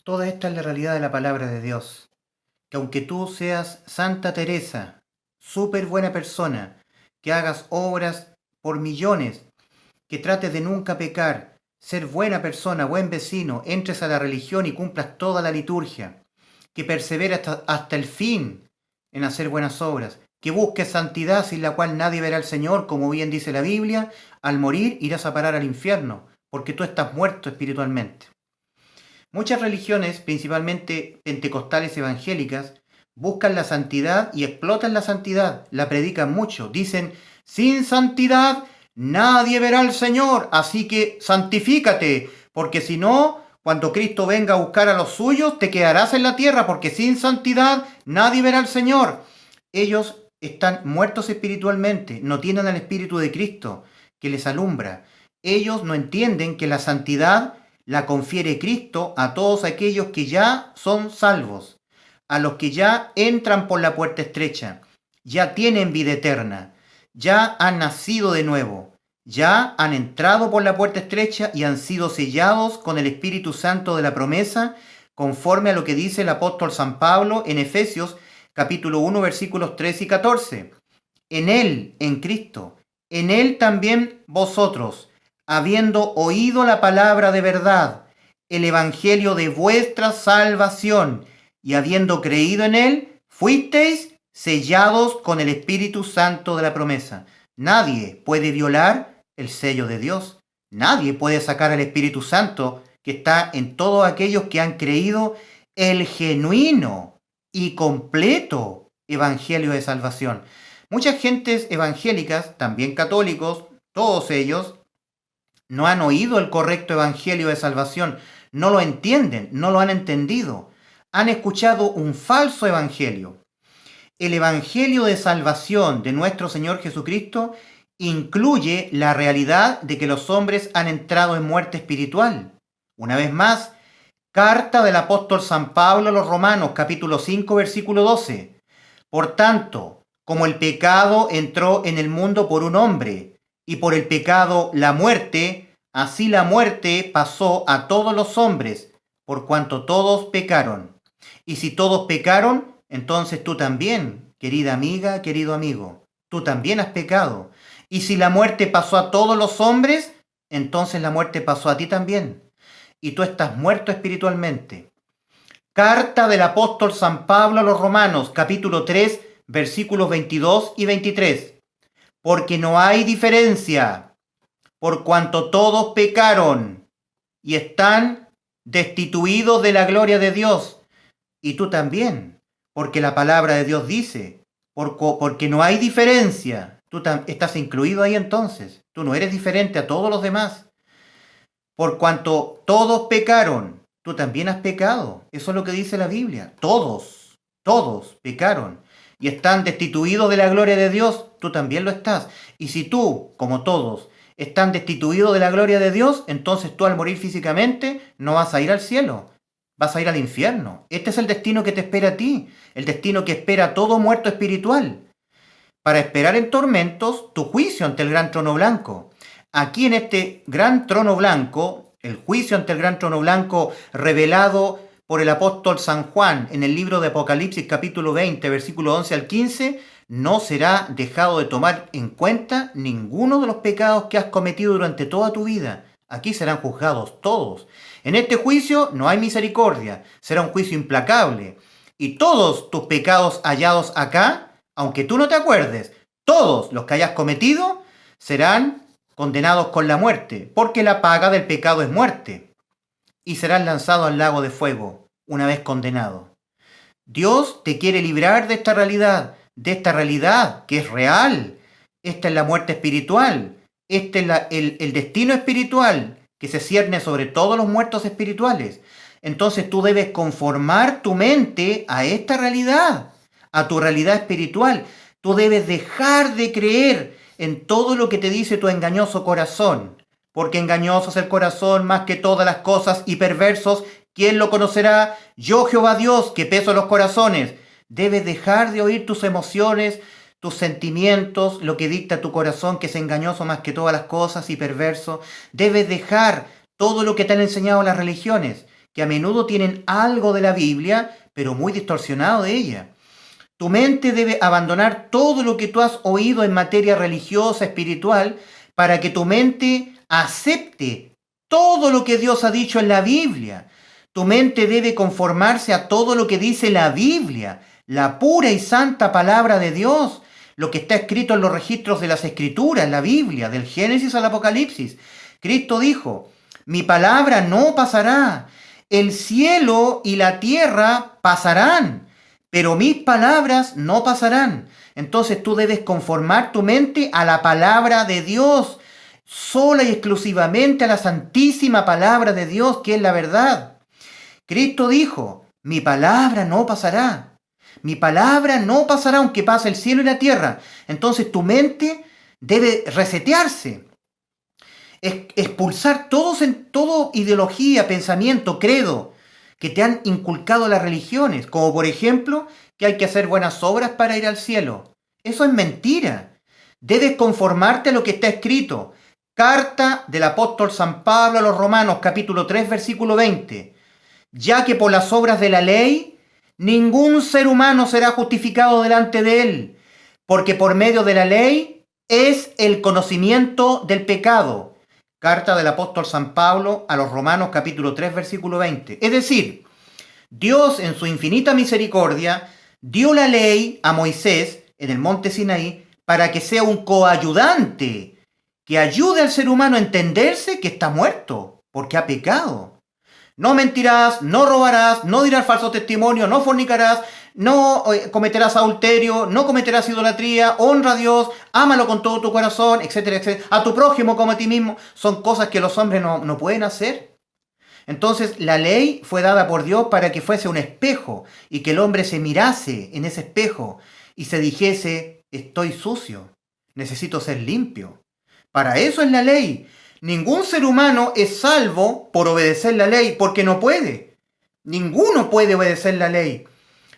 Toda esta es la realidad de la palabra de Dios. Que aunque tú seas Santa Teresa, súper buena persona, que hagas obras por millones, que trates de nunca pecar, ser buena persona, buen vecino, entres a la religión y cumplas toda la liturgia, que perseveres hasta el fin en hacer buenas obras, que busques santidad sin la cual nadie verá al Señor, como bien dice la Biblia, al morir irás a parar al infierno, porque tú estás muerto espiritualmente. Muchas religiones, principalmente pentecostales evangélicas, buscan la santidad y explotan la santidad, la predican mucho, dicen, sin santidad nadie verá al Señor, así que santifícate, porque si no, cuando Cristo venga a buscar a los suyos, te quedarás en la tierra, porque sin santidad nadie verá al Señor. Ellos están muertos espiritualmente, no tienen al Espíritu de Cristo que les alumbra. Ellos no entienden que la santidad la confiere Cristo a todos aquellos que ya son salvos, a los que ya entran por la puerta estrecha, ya tienen vida eterna, ya han nacido de nuevo, ya han entrado por la puerta estrecha y han sido sellados con el Espíritu Santo de la promesa, conforme a lo que dice el apóstol San Pablo en Efesios capítulo 1 versículos 13 y 14. En Él, en Cristo, en Él también vosotros, habiendo oído la palabra de verdad, el evangelio de vuestra salvación, y habiendo creído en él, fuisteis sellados con el Espíritu Santo de la promesa. Nadie puede violar el sello de Dios. Nadie puede sacar al Espíritu Santo que está en todos aquellos que han creído el genuino y completo evangelio de salvación. Muchas gentes evangélicas, también católicos, todos ellos, no han oído el correcto evangelio de salvación, no lo entienden, no lo han entendido. Han escuchado un falso evangelio. El evangelio de salvación de nuestro Señor Jesucristo incluye la realidad de que los hombres han entrado en muerte espiritual. Una vez más, carta del apóstol San Pablo a los Romanos, capítulo 5, versículo 12. Por tanto, como el pecado entró en el mundo por un hombre, y por el pecado la muerte, así la muerte pasó a todos los hombres, por cuanto todos pecaron. Y si todos pecaron, entonces tú también, querida amiga, querido amigo, tú también has pecado. Y si la muerte pasó a todos los hombres, entonces la muerte pasó a ti también. Y tú estás muerto espiritualmente. Carta del apóstol San Pablo a los Romanos, capítulo 3, versículos 22 y 23. Porque no hay diferencia, por cuanto todos pecaron y están destituidos de la gloria de Dios. Y tú también, porque la palabra de Dios dice, porque no hay diferencia. Tú estás incluido ahí entonces. Tú no eres diferente a todos los demás. Por cuanto todos pecaron, tú también has pecado. Eso es lo que dice la Biblia. Todos pecaron y están destituidos de la gloria de Dios, tú también lo estás. Y si tú, como todos, están destituidos de la gloria de Dios, entonces tú al morir físicamente no vas a ir al cielo, vas a ir al infierno. Este es el destino que te espera a ti, el destino que espera a todo muerto espiritual, para esperar en tormentos tu juicio ante el gran trono blanco. Aquí en este gran trono blanco, el juicio ante el gran trono blanco revelado por el apóstol San Juan en el libro de Apocalipsis capítulo 20, versículo 11 al 15, no será dejado de tomar en cuenta ninguno de los pecados que has cometido durante toda tu vida. Aquí serán juzgados todos. En este juicio no hay misericordia, será un juicio implacable. Y todos tus pecados hallados acá, aunque tú no te acuerdes, todos los que hayas cometido serán condenados con la muerte, porque la paga del pecado es muerte, y serán lanzados al lago de fuego una vez condenados. Dios te quiere librar de esta realidad que es real. Esta es la muerte espiritual, este es el destino espiritual que se cierne sobre todos los muertos espirituales. Entonces tú debes conformar tu mente a esta realidad, a tu realidad espiritual. Tú debes dejar de creer en todo lo que te dice tu engañoso corazón, porque engañoso es el corazón más que todas las cosas y perversos. ¿Quién lo conocerá? Yo, Jehová Dios, que peso los corazones. Debes dejar de oír tus emociones, tus sentimientos, lo que dicta tu corazón, que es engañoso más que todas las cosas y perverso. Debes dejar todo lo que te han enseñado las religiones, que a menudo tienen algo de la Biblia, pero muy distorsionado de ella. Tu mente debe abandonar todo lo que tú has oído en materia religiosa, espiritual, para que tu mente acepte todo lo que Dios ha dicho en la Biblia. Tu mente debe conformarse a todo lo que dice la Biblia, la pura y santa palabra de Dios, lo que está escrito en los registros de las Escrituras, en la Biblia, del Génesis al Apocalipsis. Cristo dijo, mi palabra no pasará, el cielo y la tierra pasarán, pero mis palabras no pasarán. Entonces tú debes conformar tu mente a la palabra de Dios, sola y exclusivamente a la santísima palabra de Dios, que es la verdad. Cristo dijo, mi palabra no pasará. Mi palabra no pasará aunque pase el cielo y la tierra. Entonces tu mente debe resetearse, expulsar todo ideología, pensamiento, credo que te han inculcado las religiones, como por ejemplo que hay que hacer buenas obras para ir al cielo. Eso es mentira. Debes conformarte a lo que está escrito. Carta del apóstol San Pablo a los Romanos, capítulo 3, versículo 20. Ya que por las obras de la ley, ningún ser humano será justificado delante de él, porque por medio de la ley es el conocimiento del pecado. Carta del apóstol San Pablo a los Romanos, capítulo 3, versículo 20. Es decir, Dios en su infinita misericordia dio la ley a Moisés en el monte Sinaí para que sea un coayudante que ayude al ser humano a entenderse que está muerto porque ha pecado. No mentirás, no robarás, no dirás falso testimonio, no fornicarás, no cometerás adulterio, no cometerás idolatría, honra a Dios, ámalo con todo tu corazón, etcétera, etcétera. A tu prójimo como a ti mismo. Son cosas que los hombres no pueden hacer. Entonces la ley fue dada por Dios para que fuese un espejo y que el hombre se mirase en ese espejo y se dijese, estoy sucio, necesito ser limpio. Para eso es la ley. Ningún ser humano es salvo por obedecer la ley, porque no puede. Ninguno puede obedecer la ley.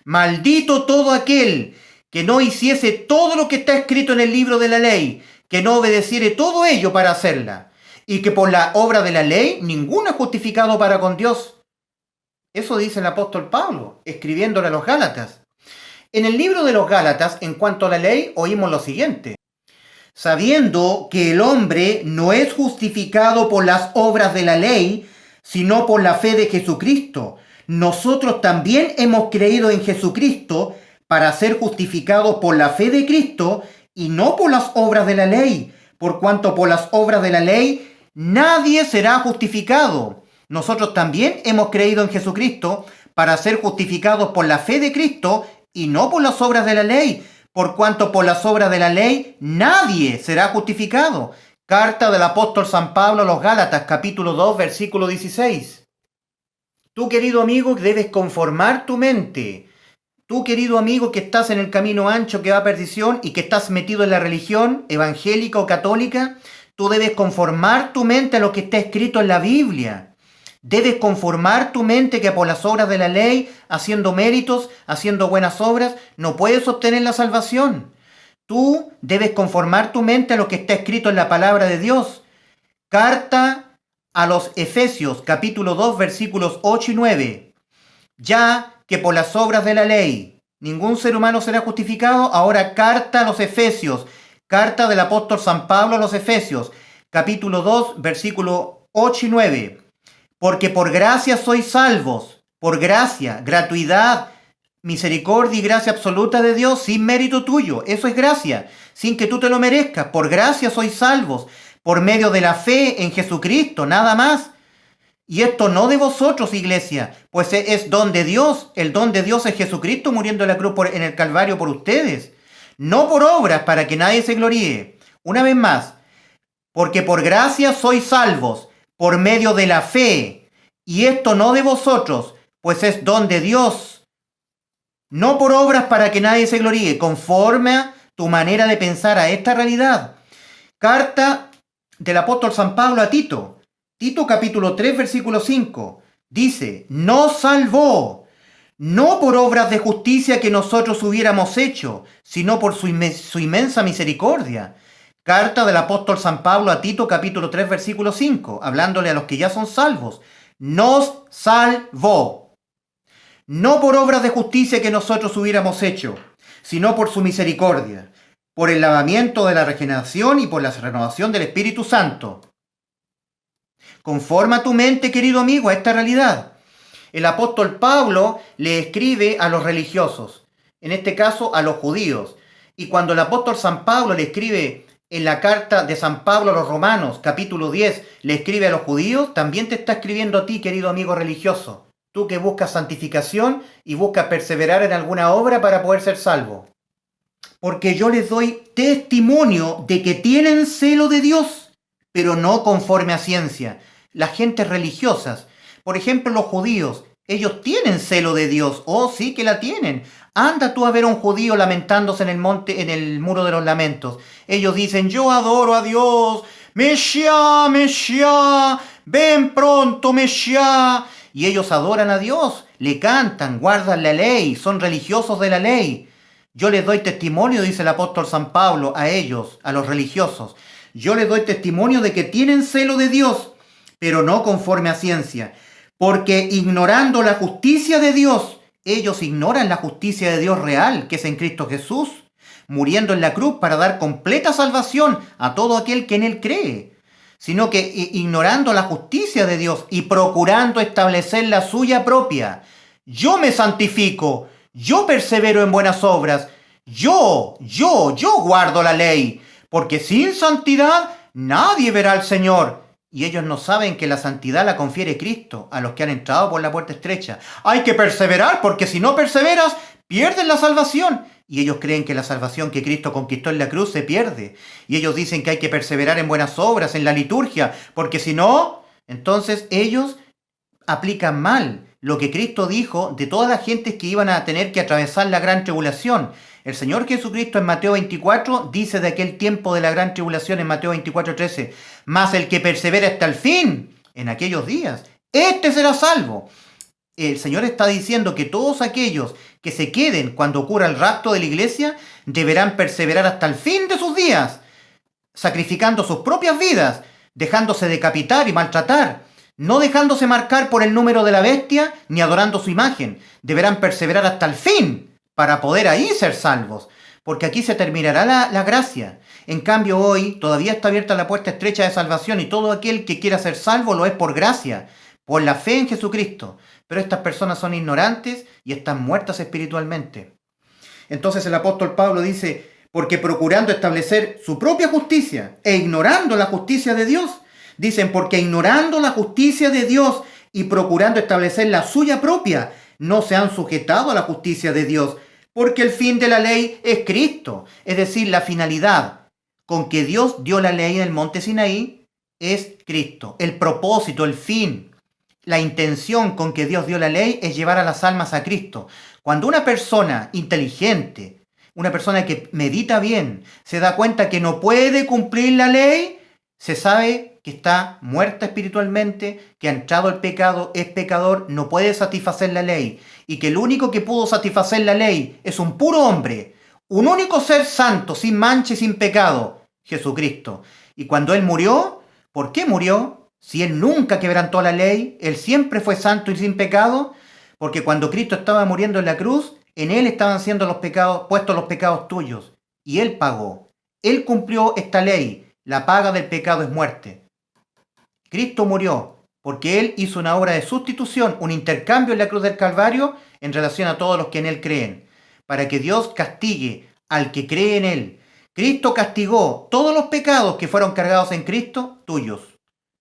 Maldito todo aquel que no hiciese todo lo que está escrito en el libro de la ley, que no obedeciere todo ello para hacerla, y que por la obra de la ley ninguno es justificado para con Dios. Eso dice el apóstol Pablo, escribiéndole a los Gálatas. En el libro de los Gálatas, en cuanto a la ley, oímos lo siguiente. Sabiendo que el hombre no es justificado por las obras de la ley, sino por la fe de Jesucristo, nosotros también hemos creído en Jesucristo para ser justificados por la fe de Cristo y no por las obras de la ley, por cuanto por las obras de la ley nadie será justificado. Nosotros también hemos creído en Jesucristo para ser justificados por la fe de Cristo y no por las obras de la ley, por cuanto por las obras de la ley nadie será justificado. Carta del apóstol San Pablo a los Gálatas, capítulo 2, versículo 16. Tú, querido amigo, debes conformar tu mente. Tú, querido amigo, que estás en el camino ancho que va a perdición y que estás metido en la religión evangélica o católica, tú debes conformar tu mente a lo que está escrito en la Biblia. Debes conformar tu mente que por las obras de la ley, haciendo méritos, haciendo buenas obras, no puedes obtener la salvación. Tú debes conformar tu mente a lo que está escrito en la palabra de Dios. Carta a los Efesios, capítulo 2, versículos 8 y 9. Ya que por las obras de la ley ningún ser humano será justificado, ahora carta a los Efesios, carta del apóstol San Pablo a los Efesios, capítulo 2, versículo 8 y 9. Porque por gracia sois salvos, por gracia, gratuidad, misericordia y gracia absoluta de Dios, sin mérito tuyo. Eso es gracia, sin que tú te lo merezcas. Por gracia sois salvos, por medio de la fe en Jesucristo, nada más. Y esto no de vosotros, iglesia, pues es don de Dios. El don de Dios es Jesucristo muriendo en la cruz en el Calvario por ustedes. No por obras para que nadie se gloríe. Una vez más, porque por gracia sois salvos, por medio de la fe, y esto no de vosotros, pues es don de Dios, no por obras para que nadie se gloríe, conforme a tu manera de pensar a esta realidad. Carta del apóstol San Pablo a Tito, Tito capítulo 3, versículo 5, dice, nos salvó, no por obras de justicia que nosotros hubiéramos hecho, sino por su inmensa misericordia. Carta del apóstol San Pablo a Tito, capítulo 3, versículo 5, hablándole a los que ya son salvos. nos salvó, no por obras de justicia que nosotros hubiéramos hecho, sino por su misericordia, por el lavamiento de la regeneración y por la renovación del Espíritu Santo. Conforma tu mente, querido amigo, a esta realidad. El apóstol Pablo le escribe a los religiosos, en este caso a los judíos. Y cuando el apóstol San Pablo le escribe en la carta de San Pablo a los romanos, capítulo 10, le escribe a los judíos, también te está escribiendo a ti, querido amigo religioso. Tú que buscas santificación y buscas perseverar en alguna obra para poder ser salvo. Porque yo les doy testimonio de que tienen celo de Dios, pero no conforme a ciencia. Las gentes religiosas, por ejemplo los judíos, ellos tienen celo de Dios. Oh, sí que la tienen. Anda tú a ver a un judío lamentándose en el monte, en el muro de los lamentos. Ellos dicen, yo adoro a Dios, Mesías, Mesías, ven pronto, Mesías. Y ellos adoran a Dios, le cantan, guardan la ley, son religiosos de la ley. Yo les doy testimonio, dice el apóstol San Pablo, a ellos, a los religiosos. Yo les doy testimonio de que tienen celo de Dios, pero no conforme a ciencia. Porque ignorando la justicia de Dios, ellos ignoran la justicia de Dios real, que es en Cristo Jesús, muriendo en la cruz para dar completa salvación a todo aquel que en Él cree. Sino que ignorando la justicia de Dios y procurando establecer la suya propia. Yo me santifico, yo persevero en buenas obras, yo guardo la ley, porque sin santidad nadie verá al Señor. Y ellos no saben que la santidad la confiere Cristo a los que han entrado por la puerta estrecha. Hay que perseverar, porque si no perseveras, pierdes la salvación. Y ellos creen que la salvación que Cristo conquistó en la cruz se pierde. Y ellos dicen que hay que perseverar en buenas obras, en la liturgia, porque si no, entonces ellos aplican mal lo que Cristo dijo de todas las gentes que iban a tener que atravesar la gran tribulación. El Señor Jesucristo en Mateo 24 dice de aquel tiempo de la gran tribulación en Mateo 24:13, mas el que persevera hasta el fin, en aquellos días, este será salvo. El Señor está diciendo que todos aquellos que se queden cuando ocurra el rapto de la iglesia deberán perseverar hasta el fin de sus días, sacrificando sus propias vidas, dejándose decapitar y maltratar, no dejándose marcar por el número de la bestia ni adorando su imagen. Deberán perseverar hasta el fin para poder ahí ser salvos, porque aquí se terminará la gracia. En cambio hoy todavía está abierta la puerta estrecha de salvación y todo aquel que quiera ser salvo lo es por gracia, por la fe en Jesucristo. Pero estas personas son ignorantes y están muertas espiritualmente. Entonces el apóstol Pablo dice, porque procurando establecer su propia justicia e ignorando la justicia de Dios, dicen, porque ignorando la justicia de Dios y procurando establecer la suya propia, no se han sujetado a la justicia de Dios, porque el fin de la ley es Cristo. Es decir, la finalidad con que Dios dio la ley en el monte Sinaí es Cristo. El propósito, el fin, la intención con que Dios dio la ley es llevar a las almas a Cristo. Cuando una persona inteligente, una persona que medita bien, se da cuenta que no puede cumplir la ley, se sabe que está muerta espiritualmente, que ha entrado el pecado, es pecador, no puede satisfacer la ley. Y que el único que pudo satisfacer la ley es un puro hombre, un único ser santo, sin mancha y sin pecado, Jesucristo. Y cuando Él murió, ¿por qué murió? Si Él nunca quebrantó la ley, Él siempre fue santo y sin pecado, porque cuando Cristo estaba muriendo en la cruz, en Él estaban siendo los pecados, puestos los pecados tuyos, y Él pagó. Él cumplió esta ley, la paga del pecado es muerte. Cristo murió, porque Él hizo una obra de sustitución, un intercambio en la cruz del Calvario en relación a todos los que en Él creen, para que Dios castigue al que cree en Él. Cristo castigó todos los pecados que fueron cargados en Cristo, tuyos.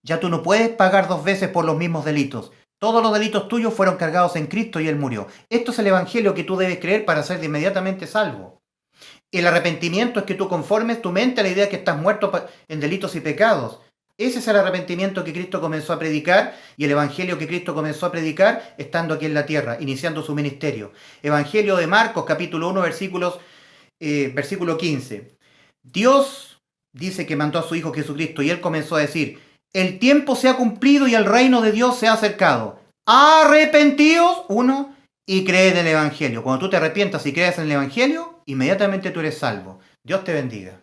Ya tú no puedes pagar dos veces por los mismos delitos. Todos los delitos tuyos fueron cargados en Cristo y Él murió. Esto es el evangelio que tú debes creer para ser de inmediatamente salvo. El arrepentimiento es que tú conformes tu mente a la idea de que estás muerto en delitos y pecados. Ese es el arrepentimiento que Cristo comenzó a predicar y el evangelio que Cristo comenzó a predicar estando aquí en la tierra, iniciando su ministerio. Evangelio de Marcos, capítulo 1, versículo 15. Dios dice que mandó a su Hijo Jesucristo y Él comenzó a decir, el tiempo se ha cumplido y el reino de Dios se ha acercado. Arrepentíos, uno, y creed en el evangelio. Cuando tú te arrepientas y creas en el evangelio, inmediatamente tú eres salvo. Dios te bendiga.